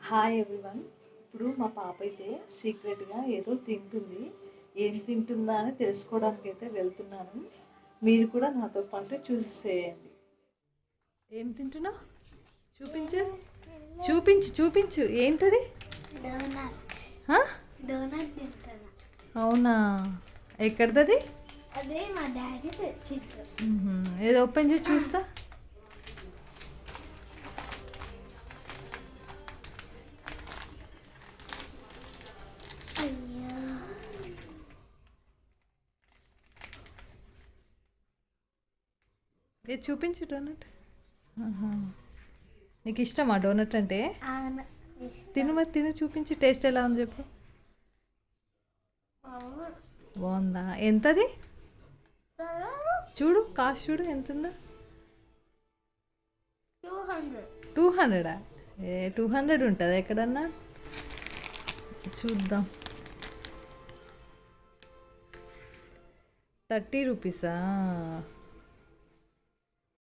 Hi everyone. ఇప్పుడు మా పాప అయితే సీక్రెట్గా ఏదో తింటుంది. ఏం తింటుందా అని తెలుసుకోవడానికి అయితే వెళ్తున్నాను. మీరు కూడా నాతో పాటు చూసేయండి. ఏం తింటున్నావు? చూపించు చూపించు చూపించు ఏంటది? అవునా, ఎక్కడిది? అదే మా డాడీ తెచ్చిండు. ఏదో ఓపెన్ చేసి చూస్తా. ఇది చూపించు డోనట్. నీకు ఇష్టమా డోనట్ అంటే? తిను మరి, తిను చూపించి టేస్ట్ ఎలా ఉంది చెప్పు. బాగుందా? ఎంతది చూడు, కాస్ట్ చూడు ఎంత ఉందో. 200. 200 ఉంటుంది ఎక్కడన్నా? చూద్దాం. 30 రూపీసా?